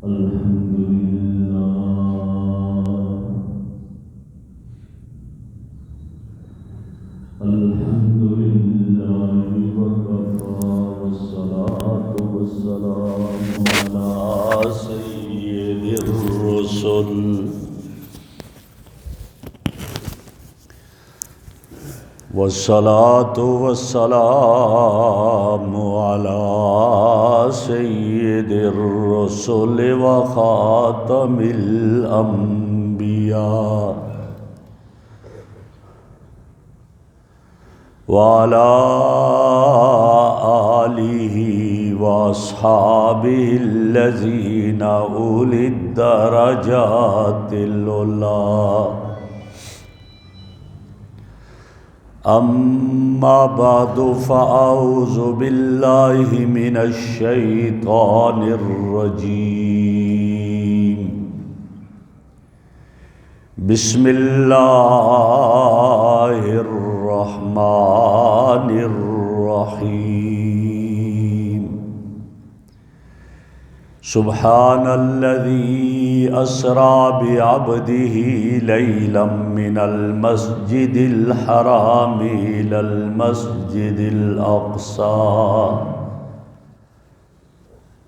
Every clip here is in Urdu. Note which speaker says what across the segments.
Speaker 1: الحمد لله الحمد لله وكفى والصلاة والسلام على سيد الرسل والصلاة والسلام على سيد الرسل وخاتم الأنبياء وعلى آله وأصحابه الذين أولي الدرجات العلى أما بعد فأعوذ بالله من الشيطان الرجيم بسم الله الرحمن الرحيم سبحان الذي أسرى بعبده ليلا من المسجد الحرام إلى المسجد الأقصى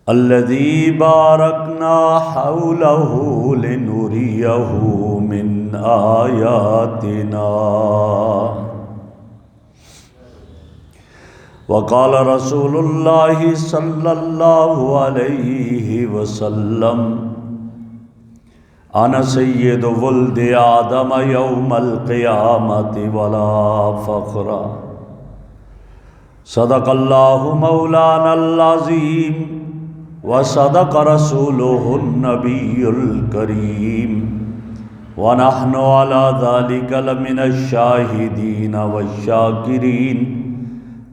Speaker 1: الذي باركنا حوله لنريه من آياتنا وقال رسول الله صلى الله عليه وسلم أنا سيد ولد آدم يوم القيامة ولا فخر صدق الله مولانا العظيم وصدق رسوله النبي الكريم ونحن على ذلك لمن الشاهدين والشاكرين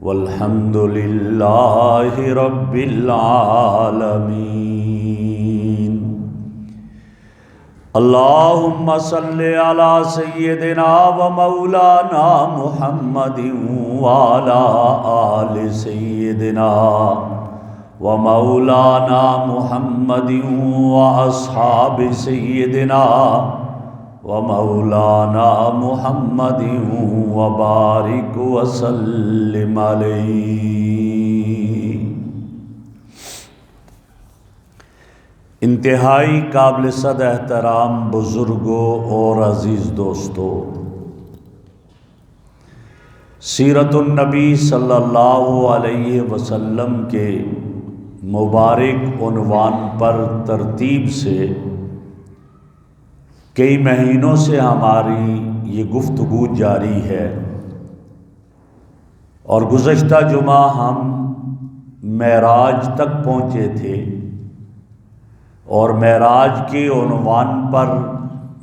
Speaker 1: والحمد لله رب العالمين اللهم صل على سيدنا ومولانا محمد وعلى آل سيدنا ومولانا محمد وأصحاب سيدنا ومولانا محمد وبارك وسلم علیہ۔ انتہائی قابل صد احترام بزرگوں اور عزیز دوستوں، سیرت النبی صلی اللہ علیہ وسلم کے مبارک عنوان پر ترتیب سے کئی مہینوں سے ہماری یہ گفتگو جاری ہے، اور گزشتہ جمعہ ہم معراج تک پہنچے تھے، اور معراج کے عنوان پر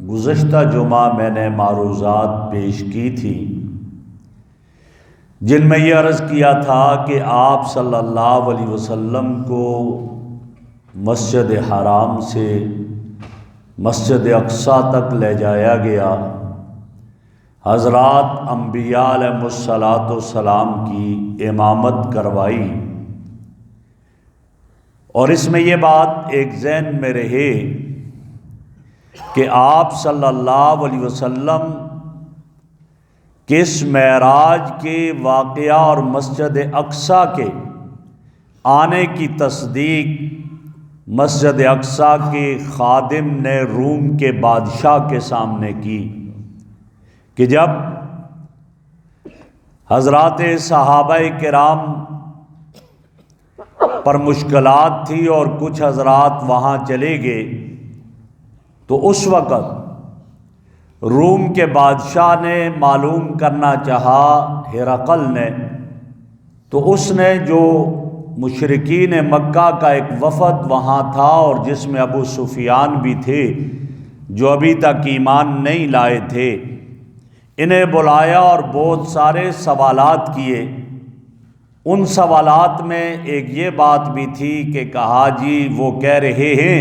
Speaker 1: گزشتہ جمعہ میں نے معروضات پیش کی تھی، جن میں یہ عرض کیا تھا کہ آپ صلی اللہ علیہ وسلم کو مسجد حرام سے مسجد اقصیٰ تک لے جایا گیا، حضرات انبیاء علیہ السلام کی امامت کروائی، اور اس میں یہ بات ایک ذہن میں رہے کہ آپ صلی اللہ علیہ وسلم کے اس معراج کے واقعہ اور مسجد اقصیٰ کے آنے کی تصدیق مسجد اقصیٰ کے خادم نے روم کے بادشاہ کے سامنے کی کہ جب حضرات صحابہ کرام پر مشکلات تھی اور کچھ حضرات وہاں چلے گئے، تو اس وقت روم کے بادشاہ نے معلوم کرنا چاہا ہرقل نے، تو اس نے جو مشرکین مکہ کا ایک وفد وہاں تھا اور جس میں ابو سفیان بھی تھے جو ابھی تک ایمان نہیں لائے تھے، انہیں بلایا اور بہت سارے سوالات کیے۔ ان سوالات میں ایک یہ بات بھی تھی کہ کہا جی وہ کہہ رہے ہیں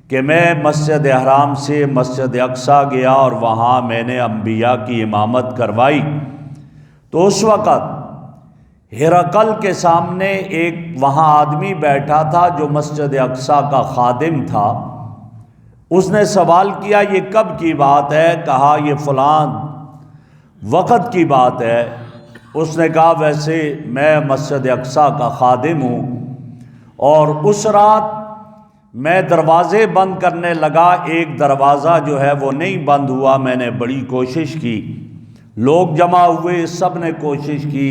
Speaker 1: کہ میں مسجد حرام سے مسجد اقصیٰ گیا اور وہاں میں نے انبیاء کی امامت کروائی۔ تو اس وقت ہرقل کے سامنے ایک وہاں آدمی بیٹھا تھا جو مسجد اقصی کا خادم تھا۔ اس نے سوال کیا یہ کب کی بات ہے؟ کہا یہ فلاں وقت کی بات ہے۔ اس نے کہا ویسے میں مسجد اقصی کا خادم ہوں، اور اس رات میں دروازے بند کرنے لگا، ایک دروازہ جو ہے وہ نہیں بند ہوا۔ میں نے بڑی کوشش کی، لوگ جمع ہوئے، سب نے کوشش کی،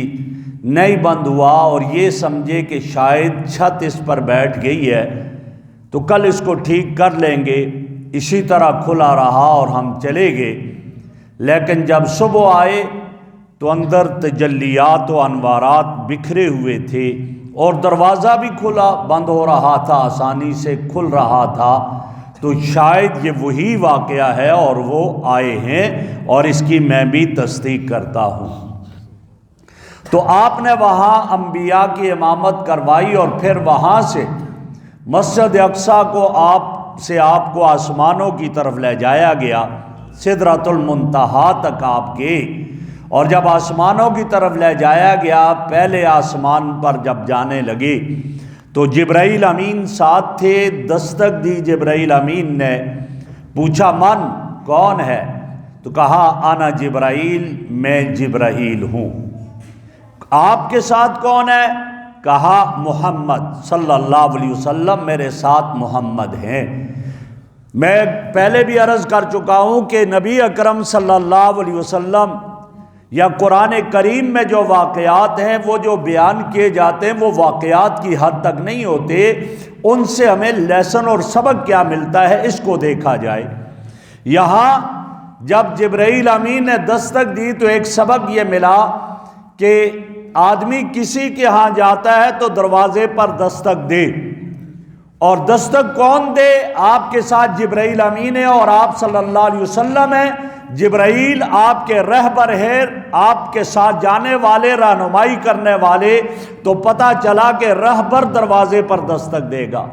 Speaker 1: نہیں بند ہوا، اور یہ سمجھے کہ شاید چھت اس پر بیٹھ گئی ہے تو کل اس کو ٹھیک کر لیں گے۔ اسی طرح کھلا رہا اور ہم چلے گئے، لیکن جب صبح آئے تو اندر تجلیات و انوارات بکھرے ہوئے تھے، اور دروازہ بھی کھلا بند ہو رہا تھا، آسانی سے کھل رہا تھا۔ تو شاید یہ وہی واقعہ ہے اور وہ آئے ہیں، اور اس کی میں بھی تصدیق کرتا ہوں۔ تو آپ نے وہاں انبیاء کی امامت کروائی، اور پھر وہاں سے مسجد اقصی کو آپ کو آسمانوں کی طرف لے جایا گیا، سدرۃ المنتہا تک آپ کے۔ اور جب آسمانوں کی طرف لے جایا گیا، پہلے آسمان پر جب جانے لگے تو جبرائیل امین ساتھ تھے۔ دستک دی جبرائیل امین نے، پوچھا من کون ہے؟ تو کہا انا جبرائیل، میں جبرائیل ہوں۔ آپ کے ساتھ کون ہے؟ کہا محمد صلی اللہ علیہ وسلم، میرے ساتھ محمد ہیں۔ میں پہلے بھی عرض کر چکا ہوں کہ نبی اکرم صلی اللہ علیہ وسلم یا قرآن کریم میں جو واقعات ہیں وہ جو بیان کیے جاتے ہیں وہ واقعات کی حد تک نہیں ہوتے، ان سے ہمیں لیسن اور سبق کیا ملتا ہے اس کو دیکھا جائے۔ یہاں جب جبرائیل امین نے دستک دی تو ایک سبق یہ ملا کہ آدمی کسی کے ہاں جاتا ہے تو دروازے پر دستک دے، اور دستک کون دے؟ آپ کے ساتھ جبرائیل امین ہے اور آپ صلی اللہ علیہ وسلم ہیں۔ جبرائیل آپ کے رہبر ہے، آپ کے ساتھ جانے والے، رہنمائی کرنے والے۔ تو پتہ چلا کہ رہبر دروازے پر دستک دے گا۔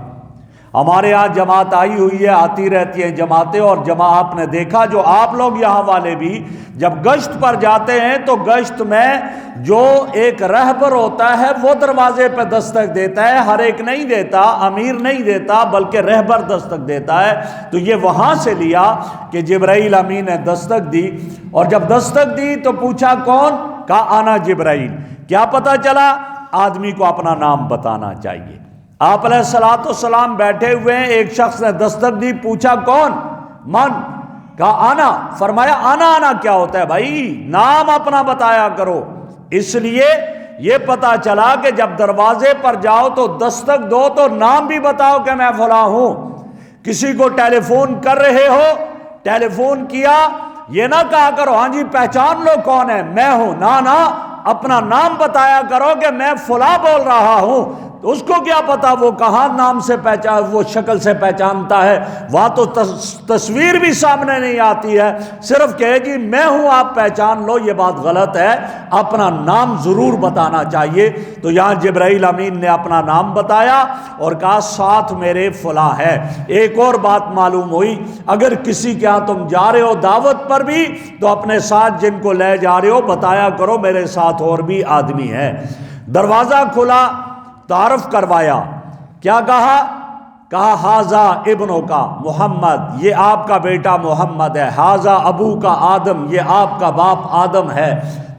Speaker 1: ہمارے ہاں جماعت آئی ہوئی ہے، آتی رہتی ہیں جماعتیں، اور آپ نے دیکھا جو آپ لوگ یہاں والے بھی جب گشت پر جاتے ہیں تو گشت میں جو ایک رہبر ہوتا ہے وہ دروازے پہ دستک دیتا ہے، ہر ایک نہیں دیتا، امیر نہیں دیتا، بلکہ رہبر دستک دیتا ہے۔ تو یہ وہاں سے لیا کہ جبرائیل امین نے دستک دی، اور جب دستک دی تو پوچھا کون؟ کہا انا جبرائیل۔ کیا پتہ چلا؟ آدمی کو اپنا نام بتانا چاہیے۔ آپ علیہ السلام بیٹھے ہوئے ہیں، ایک شخص نے دستک دی، پوچھا کون؟ من؟ کہا آنا۔ فرمایا آنا کیا ہوتا ہے بھائی؟ نام اپنا بتایا کرو۔ اس لیے یہ پتا چلا کہ جب دروازے پر جاؤ تو دستک دو تو نام بھی بتاؤ کہ میں فلاں ہوں۔ کسی کو ٹیلی فون کر رہے ہو، ٹیلی فون کیا، یہ نہ کہا کرو ہاں جی پہچان لو کون ہے، میں ہوں، نہ اپنا نام بتایا کرو کہ میں فلاں بول رہا ہوں۔ تو اس کو کیا پتا وہ کہاں نام سے پہچان، وہ شکل سے پہچانتا ہے، وہاں تو تصویر بھی سامنے نہیں آتی ہے، صرف کہے جی میں ہوں آپ پہچان لو، یہ بات غلط ہے۔ اپنا نام ضرور بتانا چاہیے۔ تو یہاں جبرائیل امین نے اپنا نام بتایا اور کہا ساتھ میرے فلاں ہے۔ ایک اور بات معلوم ہوئی، اگر کسی کے ہاں تم جا رہے ہو دعوت پر بھی تو اپنے ساتھ جن کو لے جا رہے ہو بتایا کرو میرے ساتھ اور بھی آدمی ہے۔ دروازہ کھلا، تعارف کروایا، کیا کہا ہاذا ابنوں کا محمد، یہ آپ کا بیٹا محمد ہے، ہاذا ابو کا آدم، یہ آپ کا باپ آدم ہے۔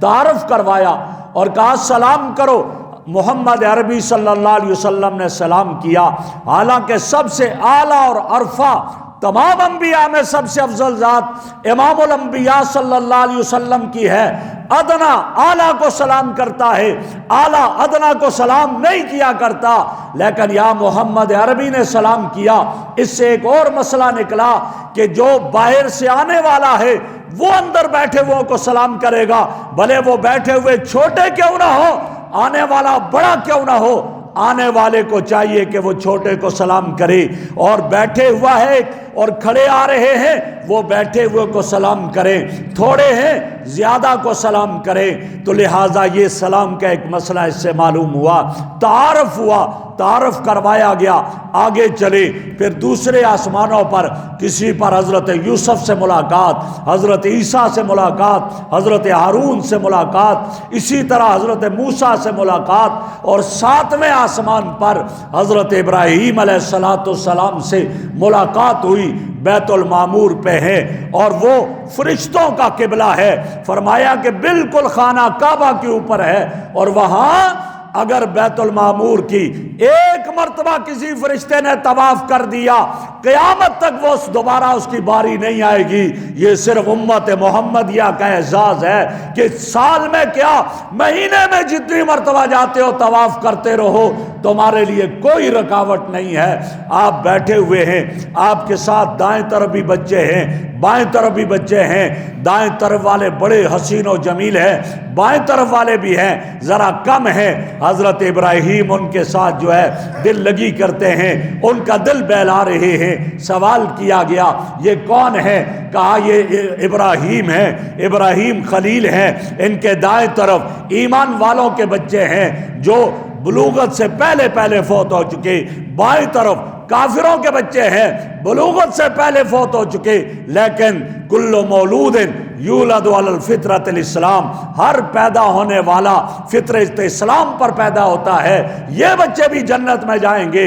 Speaker 1: تعارف کروایا اور کہا سلام کرو۔ محمد عربی صلی اللہ علیہ وسلم نے سلام کیا، حالانکہ سب سے اعلیٰ اور عرفہ، تمام انبیاء میں سب سے افضل ذات امام الانبیاء صلی اللہ علیہ وسلم کی ہے۔ ادنا اعلیٰ کو سلام کرتا ہے، اعلیٰ ادنا کو سلام نہیں کیا کرتا، لیکن یا محمد عربی نے سلام کیا۔ اس سے ایک اور مسئلہ نکلا کہ جو باہر سے آنے والا ہے وہ اندر بیٹھے ہوئے کو سلام کرے گا، بھلے وہ بیٹھے ہوئے چھوٹے کیوں نہ ہو، آنے والا بڑا کیوں نہ ہو، آنے والے کو چاہیے کہ وہ چھوٹے کو سلام کرے۔ اور بیٹھے ہوا ہے اور کھڑے آ رہے ہیں وہ بیٹھے ہوئے کو سلام کریں، تھوڑے ہیں زیادہ کو سلام کریں۔ تو لہٰذا یہ سلام کا ایک مسئلہ اس سے معلوم ہوا، تعارف ہوا، تعارف کروایا گیا، آگے چلے۔ پھر دوسرے آسمانوں پر کسی پر حضرت یوسف سے ملاقات، حضرت عیسیٰ سے ملاقات، حضرت ہارون سے ملاقات، اسی طرح حضرت موسیٰ سے ملاقات، اور ساتویں آسمان پر حضرت ابراہیم علیہ السلام سے ملاقات ہوئی۔ بیت المعمور پہ ہے اور وہ فرشتوں کا قبلہ ہے، فرمایا کہ بالکل خانہ کعبہ کے اوپر ہے، اور وہاں اگر بیت المعمور کی ایک مرتبہ کسی فرشتے نے طواف کر دیا، قیامت تک وہ دوبارہ اس کی باری نہیں آئے گی۔ یہ صرف امت محمدیہ کا اعزاز ہے کہ سال میں کیا مہینے میں جتنی مرتبہ جاتے ہو طواف کرتے رہو، تمہارے لیے کوئی رکاوٹ نہیں ہے۔ آپ بیٹھے ہوئے ہیں، آپ کے ساتھ دائیں طرف بھی بچے ہیں، بائیں طرف بھی بچے ہیں، دائیں طرف والے بڑے حسین و جمیل ہیں، بائیں طرف والے بھی ہیں ذرا کم ہیں۔ حضرت ابراہیم ان کے ساتھ جو ہے دل لگی کرتے ہیں، ان کا دل بہلا رہے ہیں۔ سوال کیا گیا یہ کون ہے؟ کہا یہ ابراہیم ہے، ابراہیم خلیل ہیں۔ ان کے دائیں طرف ایمان والوں کے بچے ہیں جو بلوغت سے پہلے فوت ہو چکے، بائیں طرف کافروں کے بچے ہیں بلوغت سے پہلے فوت ہو چکے، لیکن کل مولود یولد علی الفطرۃ الاسلام، ہر پیدا ہونے والا فطرت اسلام پر پیدا ہوتا ہے۔ یہ بچے بھی جنت میں جائیں گے،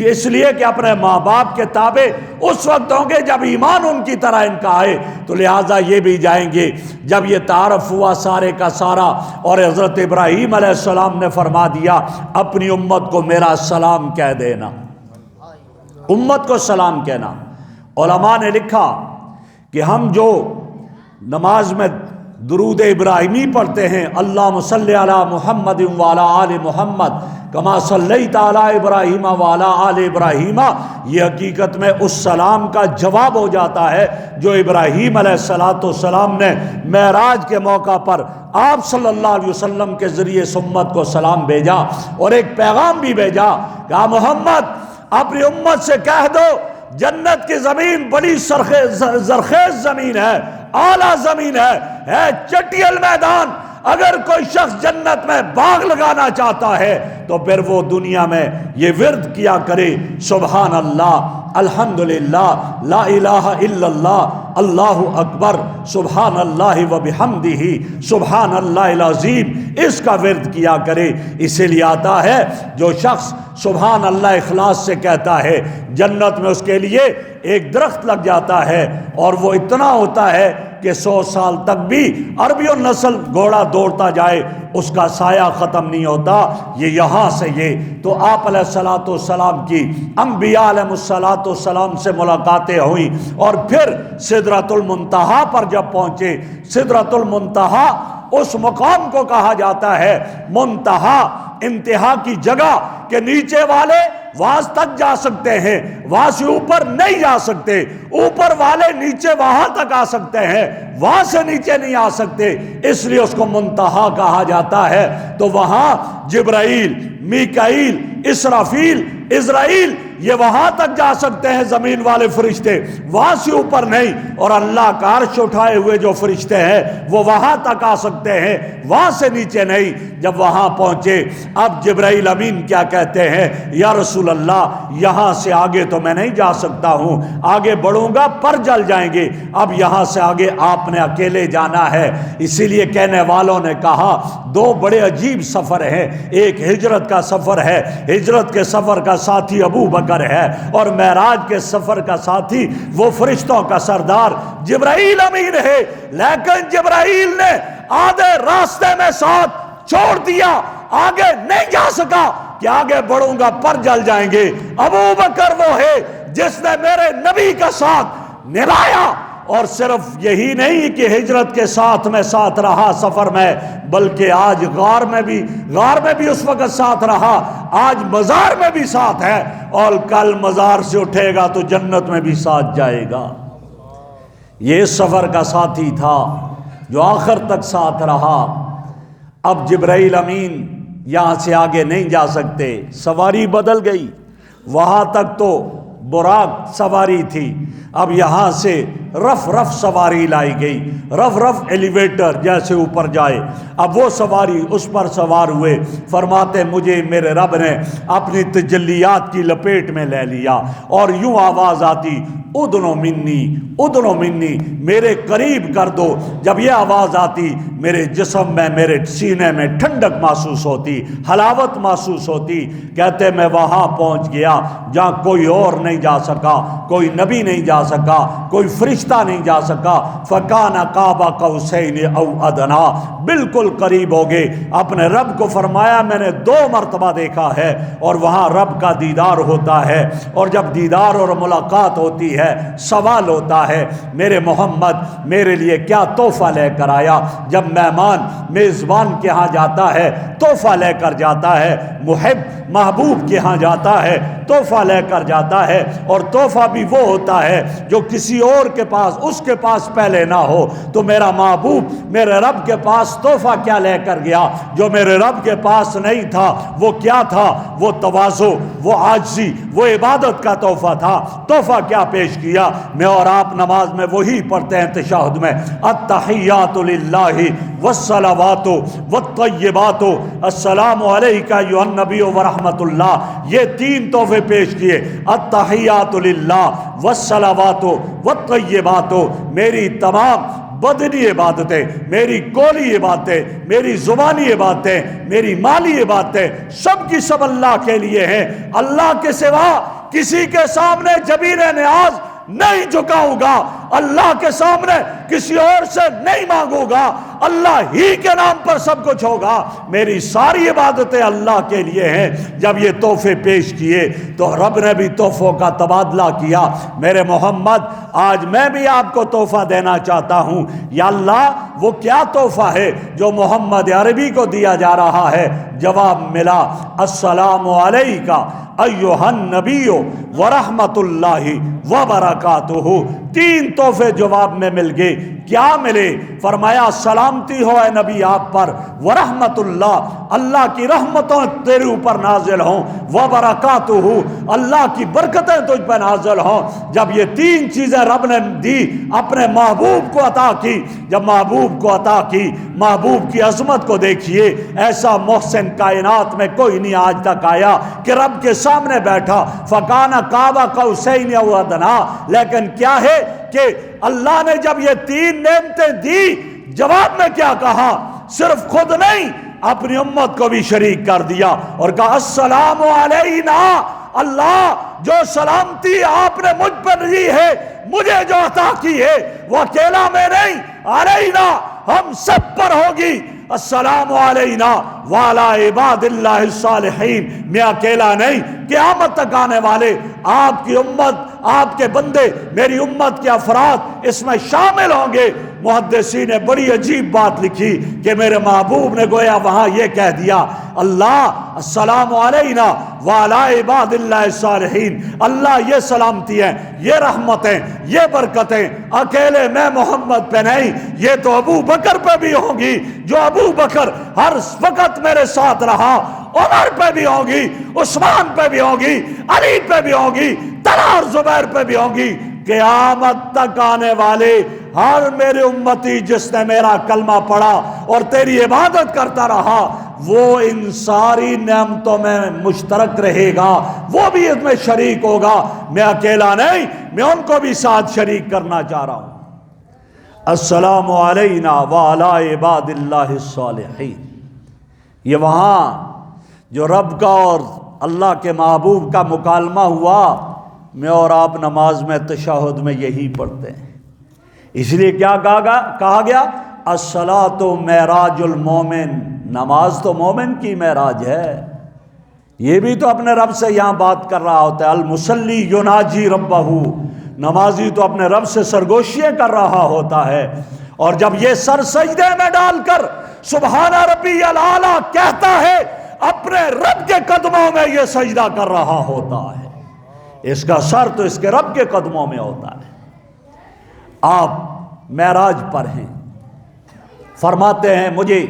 Speaker 1: اس لیے کہ اپنے ماں باپ کے تابع اس وقت ہوں گے جب ایمان ان کی طرح ان کا آئے، تو لہٰذا یہ بھی جائیں گے۔ جب یہ تعارف ہوا سارے کا سارا، اور حضرت ابراہیم علیہ السلام نے فرما دیا اپنی امت کو میرا سلام کہہ دینا، امت کو سلام کہنا۔ علماء نے لکھا کہ ہم جو نماز میں درود ابراہیمی پڑھتے ہیں، اللہم صلی علی محمد وعلی آل محمد کما صلیت علی ابراہیم وعلی آل ابراہیم، یہ حقیقت میں اس سلام کا جواب ہو جاتا ہے جو ابراہیم علیہ السلام نے معراج کے موقع پر آپ صلی اللہ علیہ وسلم کے ذریعے امت کو سلام بھیجا، اور ایک پیغام بھی بھیجا، کہا محمد اپنی امت سے کہہ دو جنت کی زمین بڑی زرخیز زمین ہے، اعلیٰ زمین ہے چٹیل میدان۔ اگر کوئی شخص جنت میں باغ لگانا چاہتا ہے تو پھر وہ دنیا میں یہ ورد کیا کرے، سبحان اللہ، الحمدللہ، لا الہ الا اللہ، اللہ اکبر، سبحان اللہ وبحمدہ، سبحان اللہ العظیم، اس کا ورد کیا کرے۔ اسی لیے آتا ہے جو شخص سبحان اللہ اخلاص سے کہتا ہے، جنت میں اس کے لیے ایک درخت لگ جاتا ہے، اور وہ اتنا ہوتا ہے کہ 100 سال تک بھی عربی نسل گھوڑا دوڑتا جائے اس کا سایہ ختم نہیں ہوتا۔ یہ یہاں سے یہ تو آپ علیہ السلام کی انبیاء علیہ السلام سے ملاقاتیں ہوئیں، اور پھر سدرۃ المنتہا پر جب پہنچے، سدرۃ المنتہا اس مقام کو کہا جاتا ہے منتہا، انتہا کی جگہ، کہ نیچے والے وہاں تک جا سکتے ہیں، وہاں سے اوپر نہیں جا سکتے، اوپر والے نیچے وہاں تک آ سکتے ہیں، وہاں سے نیچے نہیں آ سکتے، اس لیے اس کو منتہا کہا جاتا ہے۔ تو وہاں جبرائیل، میکائیل، اسرافیل، عزرائیل یہ وہاں تک جا سکتے ہیں، زمین والے فرشتے وہاں سے اوپر نہیں، اور اللہ کا عرش اٹھائے ہوئے جو فرشتے ہیں وہ وہاں تک آ سکتے ہیں، وہاں سے نیچے نہیں۔ جب وہاں پہنچے اب جبرائیل امین کیا کہتے ہیں، یا رسول اللہ یہاں سے آگے تو میں نہیں جا سکتا ہوں، آگے بڑھوں گا پر جل جائیں گے، اب یہاں سے آگے آپ نے اکیلے جانا ہے۔ اسی لیے کہنے والوں نے کہا دو بڑے عجیب سفر ہیں، ایک ہجرت کا سفر ہے، ہجرت کے سفر کا ساتھی ابو بکر ہے، اور معراج کے سفر کا ساتھی وہ فرشتوں کا سردار جبرائیل امین ہے۔ لیکن جبرائیل نے آدھے راستے میں ساتھ چھوڑ دیا، آگے نہیں جا سکا کہ آگے بڑھوں گا پر جل جائیں گے۔ ابو بکر وہ ہے جس نے میرے نبی کا ساتھ نبھایا، اور صرف یہی نہیں کہ ہجرت کے ساتھ میں ساتھ رہا سفر میں، بلکہ آج غار میں بھی اس وقت ساتھ رہا، آج مزار میں بھی ساتھ ہے، اور کل مزار سے اٹھے گا تو جنت میں بھی ساتھ جائے گا۔ یہ سفر کا ساتھی تھا جو آخر تک ساتھ رہا۔ اب جبرائیل امین یہاں سے آگے نہیں جا سکتے، سواری بدل گئی، وہاں تک تو براق سواری تھی، اب یہاں سے رف رف سواری لائی گئی، رف رف ایلیویٹر جیسے اوپر جائے، اب وہ سواری اس پر سوار ہوئے۔ فرماتے مجھے میرے رب نے اپنی تجلیات کی لپیٹ میں لے لیا، اور یوں آواز آتی ادنو منی ادنو منی، میرے قریب کر دو۔ جب یہ آواز آتی میرے جسم میں، میرے سینے میں ٹھنڈک محسوس ہوتی، حلاوت محسوس ہوتی۔ کہتے میں وہاں پہنچ گیا جہاں کوئی اور نہیں جا سکا، کوئی نبی نہیں جا سکا، کوئی فرشتہ نہیں جا سکا۔ فکان قاب قوسین او ادنا، بالکل قریب ہو گئے۔ اپنے رب کو فرمایا میں نے 2 مرتبہ دیکھا ہے، اور وہاں رب کا دیدار ہوتا ہے، اور جب دیدار اور ملاقات ہوتی ہے سوال ہوتا ہے میرے محمد میرے لیے کیا تحفہ لے کر آیا۔ جب مہمان میزبان کے ہاں جاتا ہے تحفہ لے کر جاتا ہے، محب محبوب کے ہاں جاتا ہے تحفہ لے کر جاتا ہے، اور تحفہ بھی وہ ہوتا ہے جو کسی اور کے پاس، اس کے پاس پہلے نہ ہو۔ تو میرا محبوب میرے رب کے پاس تحفہ کیا لے کر گیا جو میرے رب کے پاس نہیں تھا؟ وہ کیا تھا؟ وہ تواضع، وہ عاجزی، وہ عبادت کا تحفہ تھا۔ تحفہ کیا پیش کیا؟ میں اور آپ نماز میں وہی پڑھتے ہیں تشہد میں، التحیات للہ والصلوات والطیبات السلام علیک ایھا النبی ورحمۃ اللہ۔ یہ 3 تحفے پیش کیے، التحیات للہ والصلوات والطیبات، میری تمام بدنی عبادتیں، میری قولی عبادتیں، میری زبانی عبادتیں، میری مالی عبادتیں، سب کی سب اللہ کے لیے ہیں۔ اللہ کے سوا کسی کے سامنے جبین نیاز نہیں جھکاؤں گا، اللہ کے سامنے کسی اور سے نہیں مانگوں گا، اللہ ہی کے نام پر سب کچھ ہوگا، میری ساری عبادتیں اللہ کے لیے ہیں۔ جب یہ تحفے پیش کیے تو رب نے بھی تحفوں کا تبادلہ کیا۔ میرے محمد آج میں بھی آپ کو تحفہ دینا چاہتا ہوں، یا اللہ وہ کیا تحفہ ہے جو محمد عربی کو دیا جا رہا ہے؟ جواب ملا السلام علیکہ ایھا النبی ورحمۃ اللہ وبرکاتہ۔ 3 تحفے جواب میں مل گئے۔ کیا ملے؟ فرمایا سلامتی ہو اے نبی آپ پر، ورحمت اللہ، اللہ کی رحمتوں تیرے اوپر نازل ہوں، وبرکاتہ، اللہ کی برکتیں تجھ پر نازل ہوں۔ جب یہ 3 چیزیں رب نے دی، اپنے محبوب کو عطا کی، جب محبوب کو عطا کی، محبوب کی عظمت کو دیکھیے، ایسا محسن کائنات میں کوئی نہیں آج تک آیا کہ رب کے سامنے بیٹھا فکان قاب قوسین او ادنا۔ لیکن کیا ہے کہ اللہ نے جب یہ 3 نعمتیں دی، جواب میں کیا کہا؟ صرف خود نہیں، اپنی امت کو بھی شریک کر دیا اور کہا السلام علینا، اللہ جو سلامتی آپ نے مجھ پر دی ہے، مجھے جو عطا کی ہے، وہ اکیلا میں نہیں، علینا ہم سب پر ہوگی۔ السلام علینا وعلی عباد اللہ الصالحین، میں اکیلا نہیں، قیامت تک آنے والے آپ کی امت، آپ کے بندے، میری امت کے افراد اس میں شامل ہوں گے۔ محدثین نے بڑی عجیب بات لکھی کہ میرے محبوب نے گویا وہاں یہ کہہ دیا اللہ السلام علینا وعلی عباد اللہ الصالحین، اللہ یہ سلامتی ہے، یہ رحمتیں، یہ برکتیں اکیلے میں محمد پہ نہیں، یہ تو ابو بکر پہ بھی ہوں گی، جو ابو بکر ہر وقت میرے ساتھ رہا، عمر پہ بھی ہوگی، عثمان پہ بھی ہوگی، علی پہ بھی ہوگی، طلحہ اور زبیر پہ بھی ہوگی۔ قیامت تک آنے والے ہر میرے امتی جس نے میرا کلمہ پڑھا اور تیری عبادت کرتا رہا، وہ ان ساری نعمتوں میں مشترک رہے گا، وہ بھی اس میں شریک ہوگا۔ میں اکیلا نہیں، میں ان کو بھی ساتھ شریک کرنا چاہ رہا ہوں۔ السلام علینا وعلی عباد اللہ الصالحین، یہ وہاں جو رب کا اور اللہ کے محبوب کا مکالمہ ہوا، میں اور آپ نماز میں تشہد میں یہی پڑھتے ہیں۔ اس لیے کیا کہا گیا؟ الصلاۃ معراج المومن، نماز تو مومن کی معراج ہے۔ یہ بھی تو اپنے رب سے یہاں بات کر رہا ہوتا ہے، المصلی یناجی ربہ، نمازی تو اپنے رب سے سرگوشیاں کر رہا ہوتا ہے، اور جب یہ سر سجدے میں ڈال کر سبحان ربی الاعلی کہتا ہے، اپنے رب کے قدموں میں یہ سجدہ کر رہا ہوتا ہے، اس کا سر تو اس کے رب کے قدموں میں ہوتا ہے۔ آپ معراج پر ہیں، فرماتے ہیں مجھے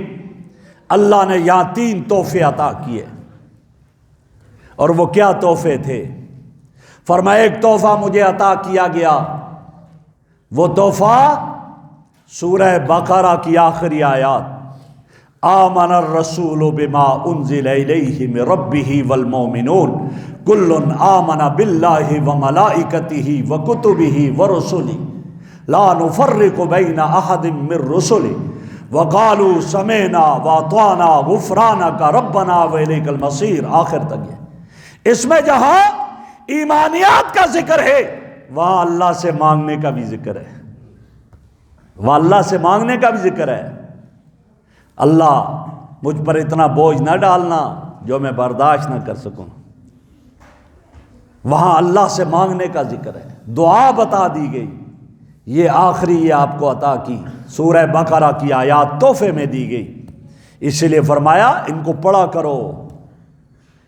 Speaker 1: اللہ نے یہاں 3 تحفے عطا کیے، اور وہ کیا تحفے تھے؟ فرمایا ایک تحفہ مجھے عطا کیا گیا، وہ تحفہ سورہ بقرہ کی آخری آیات، آمن الرسول بما انزل الیہ من ربہ والمؤمنون کل آمن باللہ وملائکتہ وکتبہ ورسلہ لا نفرق بین احد من رسلہ وقالوا سمعنا واطعنا غفرانک ربنا والیک المصیر، آخر تک ہے۔ اس میں جہاں ایمانیات کا ذکر ہے وہاں اللہ سے مانگنے کا بھی ذکر ہے، وہاں اللہ سے مانگنے کا بھی ذکر ہے۔ اللہ مجھ پر اتنا بوجھ نہ ڈالنا جو میں برداشت نہ کر سکوں، وہاں اللہ سے مانگنے کا ذکر ہے، دعا بتا دی گئی، یہ آخری یہ آپ کو عطا کی سورہ بقرہ کی آیات تحفے میں دی گئی، اسی لیے فرمایا ان کو پڑھا کرو،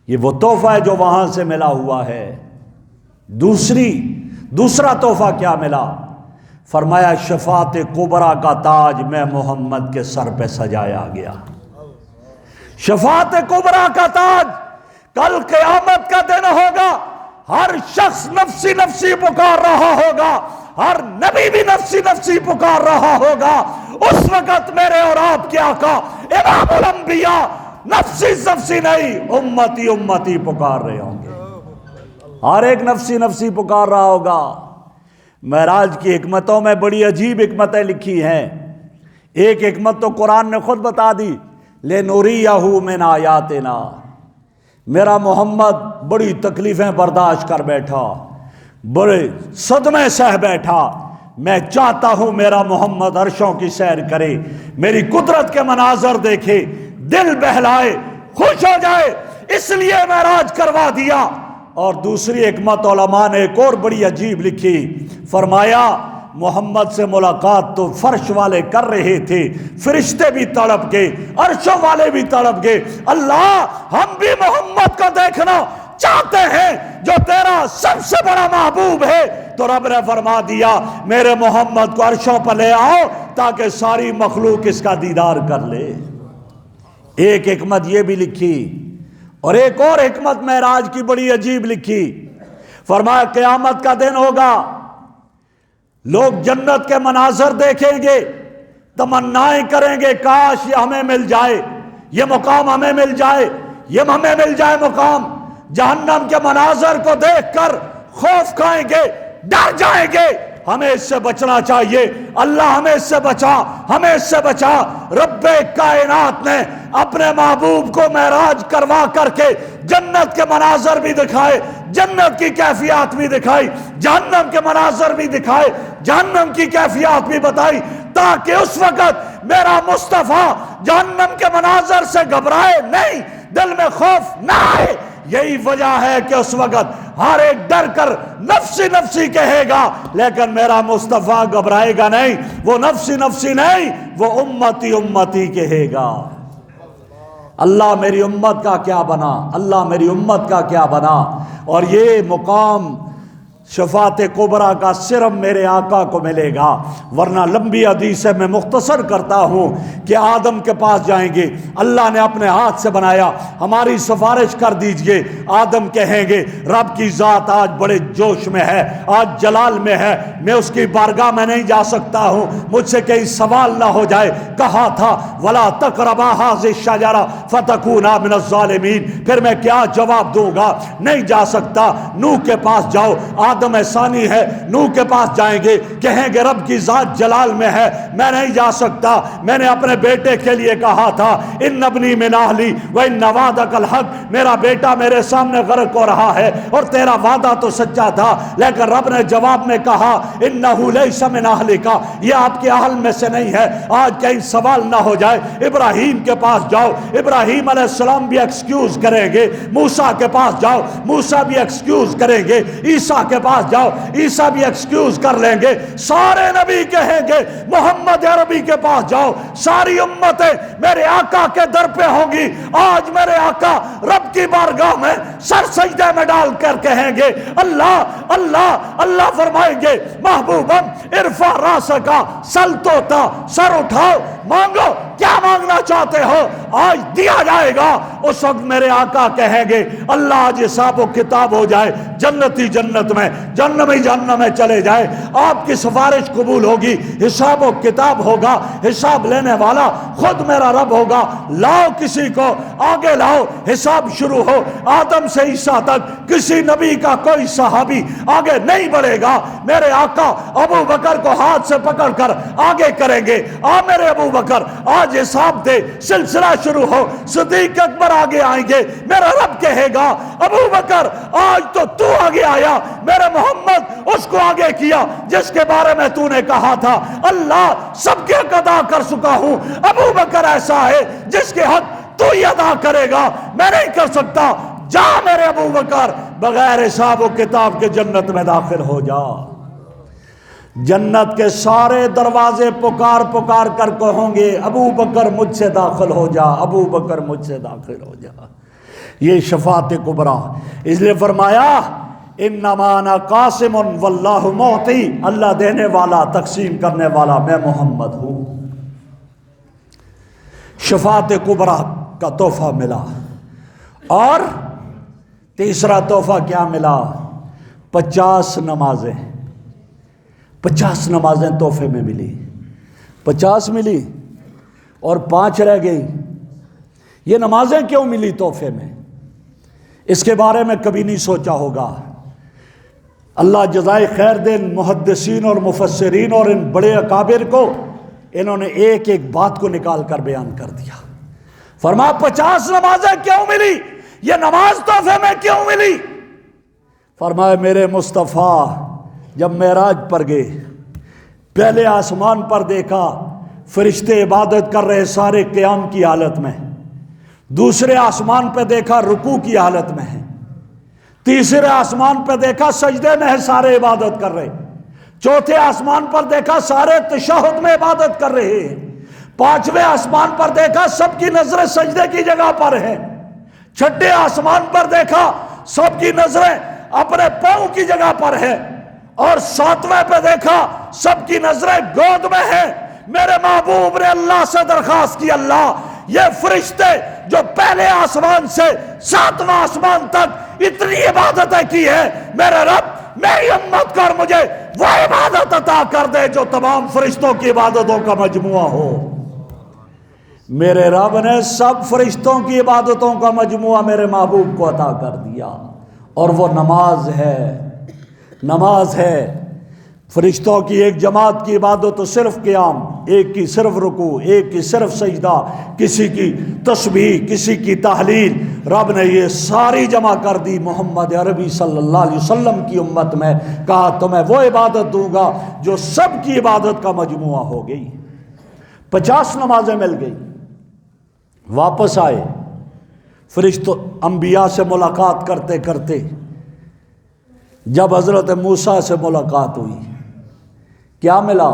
Speaker 1: یہ وہ تحفہ ہے جو وہاں سے ملا ہوا ہے۔ دوسرا تحفہ کیا ملا؟ فرمایا شفاعت کبریٰ کا تاج میں محمد کے سر پہ سجایا گیا۔ شفاعت کبریٰ کا تاج کل قیامت کا دن ہوگا، ہر شخص نفسی نفسی پکار رہا ہوگا، ہر نبی بھی نفسی نفسی پکار رہا ہوگا، اس وقت میرے اور آپ کے آقا امام الانبیاء نفسی نفسی نہیں، امتی امتی پکار رہے ہوں گے، ہر ایک نفسی نفسی پکار رہا ہوگا۔ معراج کی حکمتوں میں بڑی عجیب حکمتیں لکھی ہیں، ایک حکمت تو قرآن نے خود بتا دی، لِنُرِيَهُ مِنْ آیاتنا، میرا محمد بڑی تکلیفیں برداشت کر بیٹھا، بڑے صدمے سہ بیٹھا، میں چاہتا ہوں میرا محمد عرشوں کی سیر کرے، میری قدرت کے مناظر دیکھے، دل بہلائے، خوش ہو جائے، اس لیے معراج کروا دیا۔ اور دوسری حکمت علماء نے ایک اور بڑی عجیب لکھی، فرمایا محمد سے ملاقات تو فرش والے کر رہے تھے، فرشتے بھی تڑپ گئے، عرشوں والے بھی تڑپ گئے، اللہ ہم بھی محمد کو دیکھنا چاہتے ہیں جو تیرا سب سے بڑا محبوب ہے، تو رب نے فرما دیا میرے محمد کو عرشوں پر لے آؤ تاکہ ساری مخلوق اس کا دیدار کر لے۔ ایک حکمت یہ بھی لکھی، اور ایک اور حکمت معراج کی بڑی عجیب لکھی، فرمایا قیامت کا دن ہوگا، لوگ جنت کے مناظر دیکھیں گے، تمنائیں کریں گے کاش یہ ہمیں مل جائے، یہ مقام ہمیں مل جائے، یہ ہمیں مل جائے مقام۔ جہنم کے مناظر کو دیکھ کر خوف کھائیں گے، ڈر جائیں گے، ہمیں اس سے بچنا چاہیے، اللہ ہمیں اس سے بچا، ہمیں اس سے بچا۔ رب کائنات نے اپنے محبوب کو معراج کروا کر کے جنت کے مناظر بھی دکھائے، جنت کی کیفیات بھی دکھائی، جہنم کے مناظر بھی دکھائے، جہنم کی کیفیات بھی بتائی، تاکہ اس وقت میرا مصطفیٰ جہنم کے مناظر سے گھبرائے نہیں، دل میں خوف نہ آئے۔ یہی وجہ ہے کہ اس وقت ہر ایک ڈر کر نفسی نفسی کہے گا، لیکن میرا مصطفیٰ گھبرائے گا نہیں، وہ نفسی نفسی نہیں، وہ امتی امتی کہے گا۔ اللہ میری امت کا کیا بنا، اللہ میری امت کا کیا بنا۔ اور یہ مقام شفاعت کبریٰ کا صرف میرے آقا کو ملے گا، ورنہ لمبی حدیث ہے، میں مختصر کرتا ہوں کہ آدم کے پاس جائیں گے، اللہ نے اپنے ہاتھ سے بنایا، ہماری سفارش کر دیجئے، آدم کہیں گے رب کی ذات آج بڑے جوش میں ہے، آج جلال میں ہے، میں اس کی بارگاہ میں نہیں جا سکتا ہوں، مجھ سے کہیں سوال نہ ہو جائے، کہا تھا وَلَا تَقْرَبَا هَٰذِهِ الشَّجَرَةَ فَتَكُونَا مِنَ الظَّالِمِينَ، پھر میں کیا جواب دوں گا، نہیں جا سکتا۔ نوح کے پاس جاؤ، آدم ثانی ہے، نوح کے پاس جائیں گے، کہیں گے رب کی ذات جلال میں ہے، میں نہیں جا سکتا، میں نے اپنے بیٹے کے لیے کہا تھا ان ابنی من اہلی وان وعدک الحق، میرا بیٹا میرے سامنے غرق ہو رہا ہے اور تیرا وعدہ تو سچا تھا، لیکن رب نے جواب میں کہا انہ لیس من اہلک، یہ آپ کے اہل میں سے نہیں ہے، آج کہیں سوال نہ ہو جائے۔ ابراہیم کے پاس جاؤ، ابراہیم علیہ السلام بھی ایکسکیوز کریں گے، موسیٰ کے پاس جاؤ، موسیٰ بھی ایکسکیوز کریں گے، عیسیٰ کے پاس جاؤ، عیسیٰ بھی ایکسکیوز کر لیں گے، سارے نبی کہیں گے محمد عربی کے پاس جاؤ، ساری امتیں میرے آقا کے در پہ ہوں گی۔ آج میرے آقا رب کی بارگاہ میں سر سجدے میں ڈال کر کہیں گے اللہ اللہ اللہ، فرمائیں گے محبوبم ارفع راسکا سل توتا، سر اٹھاؤ مانگو، کیا مانگنا چاہتے ہو آج دیا جائے گا۔ اس وقت میرے آقا کہیں گے اللہ آج حساب و کتاب ہو جائے، جنتی جنت میں، جہنمی جہنم میں چلے جائے، آپ کی سفارش قبول ہوگی، حساب و کتاب ہوگا، حساب لینے والا خود میرا رب ہوگا، لاؤ کسی کو آگے لاؤ، حساب شروع ہو۔ آدم سے عیسیٰ تک کسی نبی کا کوئی صحابی آگے نہیں بڑھے گا، میرے آقا ابو بکر کو ہاتھ سے پکڑ کر آگے کریں گے، آ میرے ابو بکر آج حساب دے، سلسلہ شروع ہو، صدیق اکبر آگے آئیں گے، میرا رب کہے گا ابو بکر آج تو آگے آیا، میرے محمد اس کو آگے کیا جس کے بارے میں تو نے کہا تھا اللہ سب کے حق ادا کر چکا ہوں، ابو بکر ایسا ہے جس کے حق تو ہی ادا کرے گا، میں نہیں کر سکتا، جا میرے ابو بکر بغیر حساب و کتاب کے جنت میں داخل ہو جا۔ جنت کے سارے دروازے پکار پکار کر کہوں گے ابو بکر مجھ سے داخل ہو جا، ابو بکر مجھ سے داخل ہو جا۔ یہ شفاعت کبریٰ، اس لیے فرمایا انما انا قاسم واللہ معطی، اللہ دینے والا تقسیم کرنے والا میں محمد ہوں۔ شفاعت کبریٰ کا تحفہ ملا، اور تیسرا تحفہ کیا ملا؟ 50 نمازیں، 50 نمازیں تحفے میں ملی، 50 ملی اور 5 رہ گئی۔ یہ نمازیں کیوں ملی تحفے میں؟ اس کے بارے میں کبھی نہیں سوچا ہوگا۔ اللہ جزائے خیر دے محدثین اور مفسرین اور ان بڑے اکابر کو، انہوں نے ایک ایک بات کو نکال کر بیان کر دیا۔ فرمایا 50 نمازیں کیوں ملی؟ یہ نماز تحفے میں کیوں ملی؟ فرمایا میرے مصطفیٰ جب معراج پر گئے، پہلے آسمان پر دیکھا فرشتے عبادت کر رہے سارے قیام کی حالت میں، دوسرے آسمان پہ دیکھا رکوع کی حالت میں ہے، تیسرے آسمان پہ دیکھا سجدے میں ہے سارے عبادت کر رہے، چوتھے آسمان پر دیکھا سارے تشہد میں عبادت کر رہے ہیں، پانچویں آسمان پر دیکھا سب کی نظریں سجدے کی جگہ پر ہیں، چھٹے آسمان پر دیکھا سب کی نظریں اپنے پاؤں کی جگہ پر ہیں، اور 7ویں پہ دیکھا سب کی نظریں گود میں ہیں۔ میرے محبوب نے اللہ سے درخواست کی اللہ یہ فرشتے جو پہلے آسمان سے 7واں آسمان تک اتنی عبادتیں کی ہے، میرے رب میری امت کر مجھے وہ عبادت عطا کر دے جو تمام فرشتوں کی عبادتوں کا مجموعہ ہو۔ میرے رب نے سب فرشتوں کی عبادتوں کا مجموعہ میرے محبوب کو عطا کر دیا، اور وہ نماز ہے، نماز ہے۔ فرشتوں کی ایک جماعت کی عبادت تو صرف قیام، ایک کی صرف رکوع، ایک کی صرف سجدہ، کسی کی تسبیح، کسی کی تحلیل، رب نے یہ ساری جمع کر دی محمد عربی صلی اللہ علیہ وسلم کی امت میں، کہا تمہیں وہ عبادت دوں گا جو سب کی عبادت کا مجموعہ ہو گئی۔ 50 نمازیں مل گئی، واپس آئے فرشتوں انبیاء سے ملاقات کرتے کرتے، جب حضرت موسیٰ سے ملاقات ہوئی کیا ملا؟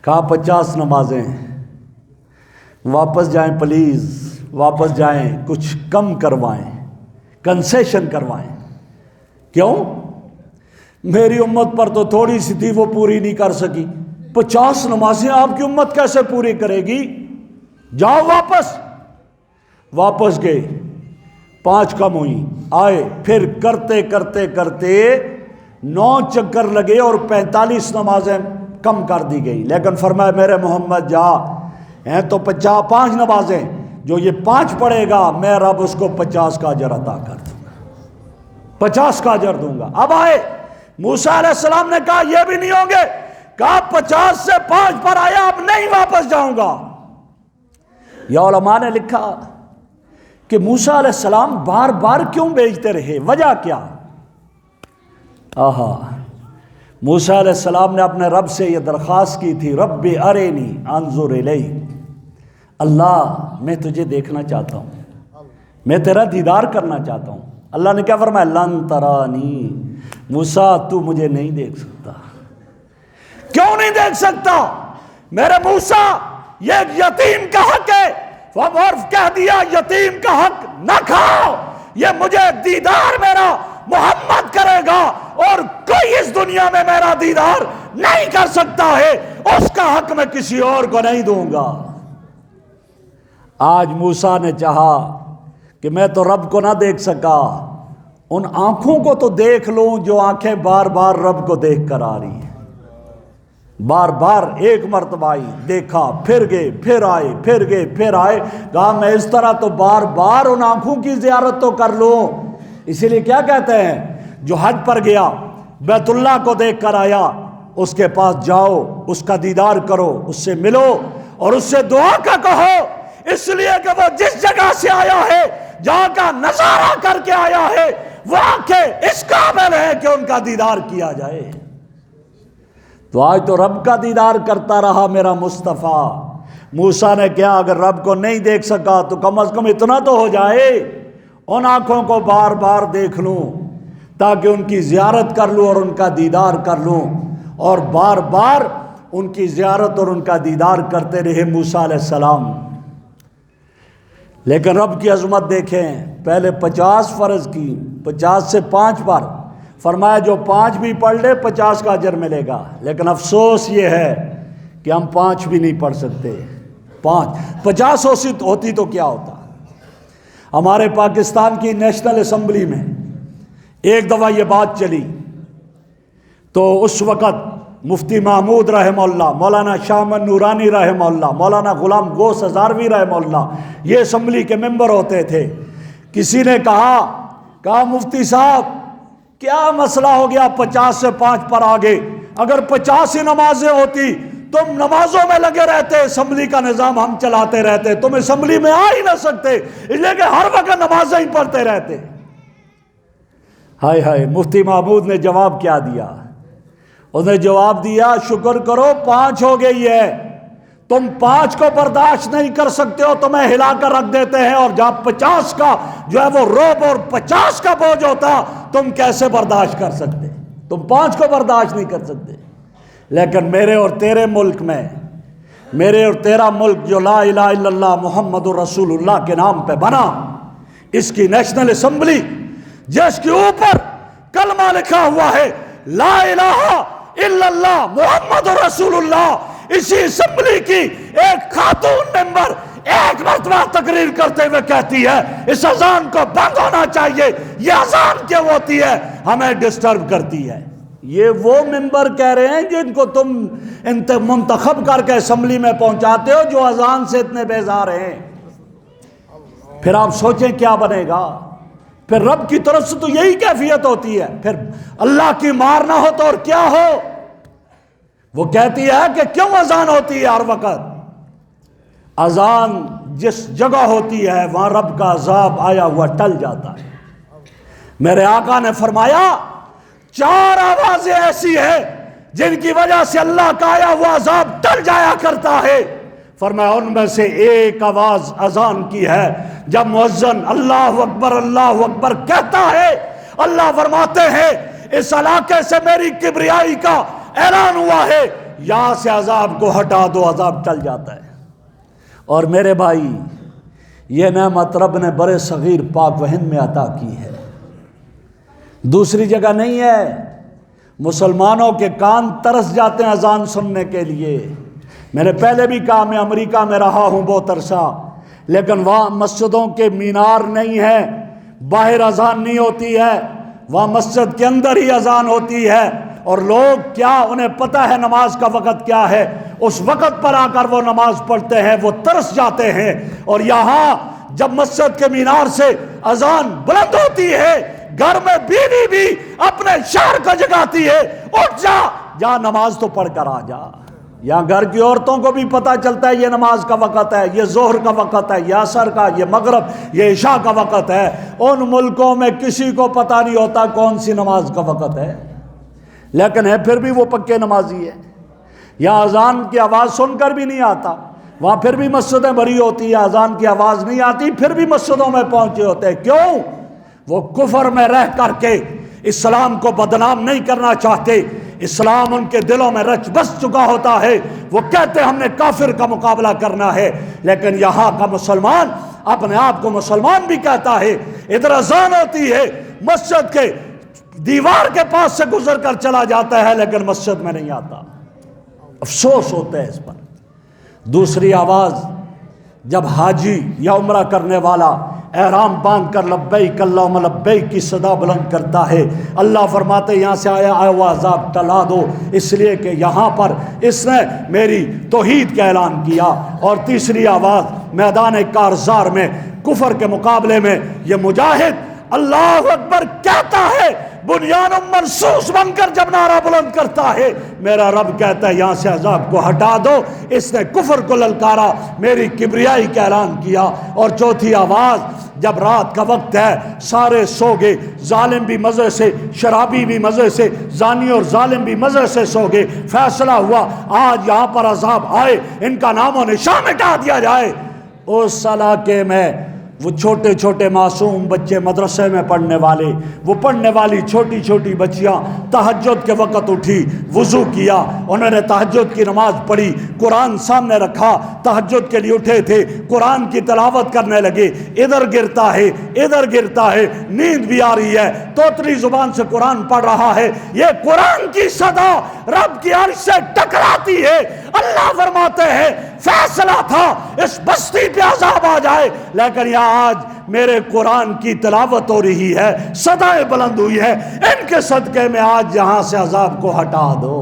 Speaker 1: کہا 50 نمازیں، واپس جائیں پلیز، واپس جائیں، کچھ کم کروائیں، کنسیشن کروائیں۔ کیوں؟ میری امت پر تو تھوڑی سی تھی وہ پوری نہیں کر سکی، 50 نمازیں آپ کی امت کیسے پوری کرے گی؟ جاؤ واپس۔ واپس گئے، 5 کم ہوئی، آئے، پھر کرتے کرتے کرتے 9 چکر لگے اور 45 نمازیں کم کر دی گئی، لیکن فرمایا میرے محمد جا، ہیں تو 5 نمازیں، جو یہ 5 پڑھے گا میں رب اس کو 50 کا اجر عطا کر دوں گا، 50 کا اجر دوں گا۔ اب آئے موسیٰ علیہ السلام نے کہا یہ بھی نہیں ہوں گے، کہا 50 سے 5 پر آیا، اب نہیں واپس جاؤں گا۔ یا علماء نے لکھا کہ موسیٰ علیہ السلام بار بار کیوں بھیجتے رہے، وجہ کیا؟ موسیٰ علیہ السلام نے اپنے رب سے یہ درخواست کی تھی، رب ارینی انظر الیک، اللہ میں تجھے دیکھنا چاہتا ہوں، میں تیرا دیدار کرنا چاہتا ہوں۔ اللہ نے کیا فرمایا؟ لن ترانی، موسیٰ تو مجھے نہیں دیکھ سکتا۔ کیوں نہیں دیکھ سکتا؟ میرے موسیٰ یہ ایک یتیم کا حق ہے، اور کہہ دیا یتیم کا حق نہ کھاؤ، یہ مجھے دیدار میرا محمد کرے گا اور کوئی اس دنیا میں میرا دیدار نہیں کر سکتا ہے، اس کا حق میں کسی اور کو نہیں دوں گا۔ آج موسیٰ نے چاہا کہ میں تو رب کو نہ دیکھ سکا، ان آنکھوں کو تو دیکھ لوں جو آنکھیں بار بار رب کو دیکھ کر آ رہی ہیں۔ بار بار ایک مرتبہ آئی، دیکھا، پھر گئے، پھر آئے، پھر گئے، پھر آئے، کہا میں اس طرح تو بار بار ان آنکھوں کی زیارت تو کر لوں۔ اسی لیے کیا کہتے ہیں، جو حج پر گیا بیت اللہ کو دیکھ کر آیا، اس کے پاس جاؤ، اس کا دیدار کرو، اس سے ملو اور اس سے دعا کا کہو، اس لیے کہ وہ جس جگہ سے آیا ہے، جہاں کا نظارہ کر کے آیا ہے، وہ آنکھیں اس قابل ہے کہ ان کا دیدار کیا جائے۔ تو آج تو رب کا دیدار کرتا رہا میرا مصطفیٰ۔ موسیٰ نے کیا، اگر رب کو نہیں دیکھ سکا تو کم از کم اتنا تو ہو جائے، ان آنکھوں کو بار بار دیکھ لوں تاکہ ان کی زیارت کر لوں اور ان کا دیدار کر لوں۔ اور بار بار ان کی زیارت اور ان کا دیدار کرتے رہے موسیٰ علیہ السلام۔ لیکن رب کی عظمت دیکھیں، پہلے 50 فرض کی، 50 سے 5 پر فرمایا جو 5 بھی پڑھ لے 50 کا اجر ملے گا۔ لیکن افسوس یہ ہے کہ ہم 5 بھی نہیں پڑھ سکتے۔ 50 ہوتی تو کیا ہوتا۔ ہمارے پاکستان کی نیشنل اسمبلی میں ایک دفعہ یہ بات چلی تو اس وقت مفتی محمود رحمہ اللہ، مولانا شامن نورانی رحمہ اللہ، مولانا غلام غوث ہزاروی رحمہ اللہ یہ اسمبلی کے ممبر ہوتے تھے۔ کسی نے کہا مفتی صاحب کیا مسئلہ ہو گیا 50 سے 5 پر آگے؟ اگر 50 ہی نمازیں ہوتی تم نمازوں میں لگے رہتے، اسمبلی کا نظام ہم چلاتے رہتے، تم اسمبلی میں آ ہی نہ سکتے، اس لیے کہ ہر وقت نمازیں ہی پڑھتے رہتے۔ ہائے ہائے، مفتی محمود نے جواب کیا دیا؟ انہوں نے جواب دیا شکر کرو 5 ہو گئی ہے، تم 5 کو برداشت نہیں کر سکتے ہو تو میں ہلا کر رکھ دیتے ہیں، اور جہاں 50 کا جو ہے وہ روب اور 50 کا بوجھ ہوتا تم کیسے برداشت کر سکتے؟ تم 5 کو برداشت نہیں کر سکتے۔ لیکن میرے اور تیرے ملک میں، میرے اور تیرا ملک جو لا الہ الا اللہ محمد رسول اللہ کے نام پہ بنا، اس کی نیشنل اسمبلی جس کے اوپر کلمہ لکھا ہوا ہے لا الہ الا اللہ محمد رسول اللہ، اسی اسمبلی کی ایک خاتون ممبر ایک مرتبہ تقریر کرتے ہوئے کہتی ہے اس اذان کو بند ہونا چاہیے، یہ اذان کیوں ہوتی ہے، ہمیں ڈسٹرب کرتی ہے۔ یہ وہ ممبر کہہ رہے ہیں جن کو تم منتخب کر کے اسمبلی میں پہنچاتے ہو، جو اذان سے اتنے بیزار ہیں۔ پھر آپ سوچیں کیا بنے گا؟ پھر رب کی طرف سے تو یہی کیفیت ہوتی ہے، پھر اللہ کی مار نہ ہو تو اور کیا ہو؟ وہ کہتی ہے کہ کیوں اذان ہوتی ہے ہر وقت؟ اذان جس جگہ ہوتی ہے وہاں رب کا عذاب آیا ہوا ٹل جاتا ہے۔ میرے آقا نے فرمایا 4 آوازیں ایسی ہیں جن کی وجہ سے اللہ کا آیا ہوا عذاب ٹل جایا کرتا ہے۔ فرمایا ان میں سے ایک آواز اذان کی ہے، جب مؤذن اللہ اکبر کہتا ہے، اللہ فرماتے ہیں اس علاقے سے میری کبریائی کا اعلان ہوا ہے، یہاں سے عذاب کو ہٹا دو، عذاب ٹل جاتا ہے۔ اور میرے بھائی یہ نعمت رب نے برے صغیر پاک و ہند میں عطا کی ہے، دوسری جگہ نہیں ہے۔ مسلمانوں کے کان ترس جاتے ہیں اذان سننے کے لیے۔ میں نے پہلے بھی کہا میں امریکہ میں رہا ہوں بہت عرصہ، لیکن وہاں مسجدوں کے مینار نہیں ہے، باہر اذان نہیں ہوتی ہے، وہاں مسجد کے اندر ہی اذان ہوتی ہے، اور لوگ کیا انہیں پتہ ہے نماز کا وقت کیا ہے، اس وقت پر آ کر وہ نماز پڑھتے ہیں، وہ ترس جاتے ہیں۔ اور یہاں جب مسجد کے مینار سے اذان بلند ہوتی ہے، گھر میں بیوی بھی اپنے شوہر کو جگاتی ہے، اٹھ جا نماز تو پڑھ کر آ جا۔ یہاں گھر کی عورتوں کو بھی پتہ چلتا ہے یہ نماز کا وقت ہے، یہ ظہر کا وقت ہے، یہ عصر کا، یہ مغرب، یہ عشاء کا وقت ہے۔ ان ملکوں میں کسی کو پتہ نہیں ہوتا کون سی نماز کا وقت ہے، لیکن ہے پھر بھی وہ پکے نمازی ہے۔ یہاں اذان کی آواز سن کر بھی نہیں آتا، وہاں پھر بھی مسجدیں بھری ہوتی ہیں، اذان کی آواز نہیں آتی، پھر بھی مسجدوں میں پہنچے ہوتے ہیں۔ کیوں؟ وہ کفر میں رہ کر کے
Speaker 2: اسلام کو بدنام نہیں کرنا چاہتے، اسلام ان کے دلوں میں رچ بس چکا ہوتا ہے، وہ کہتے ہم نے کافر کا مقابلہ کرنا ہے، لیکن یہاں کا مسلمان اپنے آپ کو مسلمان بھی کہتا ہے، ادھر اذان ہوتی ہے مسجد کے دیوار کے پاس سے گزر کر چلا جاتا ہے لیکن مسجد میں نہیں آتا۔ افسوس ہوتا ہے اس پر۔ دوسری آواز جب حاجی یا عمرہ کرنے والا احرام باندھ کر لبیک اللہم لبیک کی صدا بلند کرتا ہے، اللہ فرماتے یہاں سے آیا ہوا عذاب ٹلا دو، اس لیے کہ یہاں پر اس نے میری توحید کا اعلان کیا۔ اور تیسری آواز میدان کارزار میں کفر کے مقابلے میں یہ مجاہد اللہ اکبر کہتا ہے، بنیان مرصوص بن کر جب نعرہ بلند کرتا ہے، میرا رب کہتا ہے یہاں سے عذاب کو ہٹا دو، اس نے کفر کو للکارا، میری کبریائی کا اعلان کیا۔ اور چوتھی آواز جب رات کا وقت ہے، سارے سو گئے، ظالم بھی مزے سے، شرابی بھی مزے سے، زانی اور ظالم بھی مزے سے سو گئے، فیصلہ ہوا آج یہاں پر عذاب آئے، ان کا نام و نشان مٹا دیا جائے۔ اس علاقے میں وہ چھوٹے چھوٹے معصوم بچے مدرسے میں پڑھنے والے، وہ پڑھنے والی چھوٹی چھوٹی بچیاں تہجد کے وقت اٹھی، وضو کیا، انہوں نے تہجد کی نماز پڑھی، قرآن سامنے رکھا، تہجد کے لیے اٹھے تھے، قرآن کی تلاوت کرنے لگے، ادھر گرتا ہے ادھر گرتا ہے، نیند بھی آ رہی ہے، توتلی زبان سے قرآن پڑھ رہا ہے، یہ قرآن کی صدا رب کی عرش سے ٹکراتی ہے۔ اللہ فرماتے ہیں فیصلہ تھا اس بستی پہ عذاب آ جائے، لیکن یہاں آج میرے قرآن کی تلاوت ہو رہی ہے، صدائیں بلند ہوئی ہے، ان کے صدقے میں آج یہاں سے عذاب کو ہٹا دو۔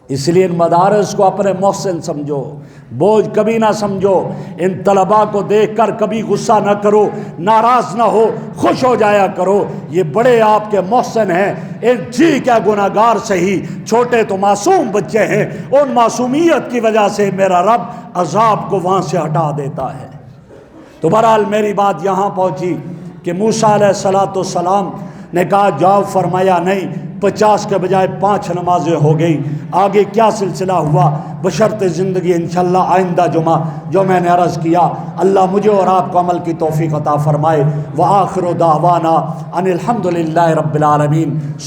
Speaker 2: اس لیے ان مدارس کو اپنے محسن سمجھو، بوجھ کبھی نہ سمجھو، ان طلباء کو دیکھ کر کبھی غصہ نہ کرو، ناراض نہ ہو، خوش ہو جایا کرو، یہ بڑے آپ کے محسن ہیں، ان ٹھیک ہے گناہگار صحیح، چھوٹے تو معصوم بچے ہیں، ان معصومیت کی وجہ سے میرا رب عذاب کو وہاں سے ہٹا دیتا ہے۔ تو بہرحال میری بات یہاں پہنچی کہ موسیٰ علیہ السلام نے کہا جاؤ، فرمایا نہیں، 50 کے بجائے 5 نمازیں ہو گئی۔ آگے کیا سلسلہ ہوا بشرط زندگی انشاءاللہ آئندہ جمعہ جو میں نے عرض کیا، اللہ مجھے اور آپ کو عمل کی توفیق عطا فرمائے۔ وآخر دعوانا ان الحمدللہ رب العالمین۔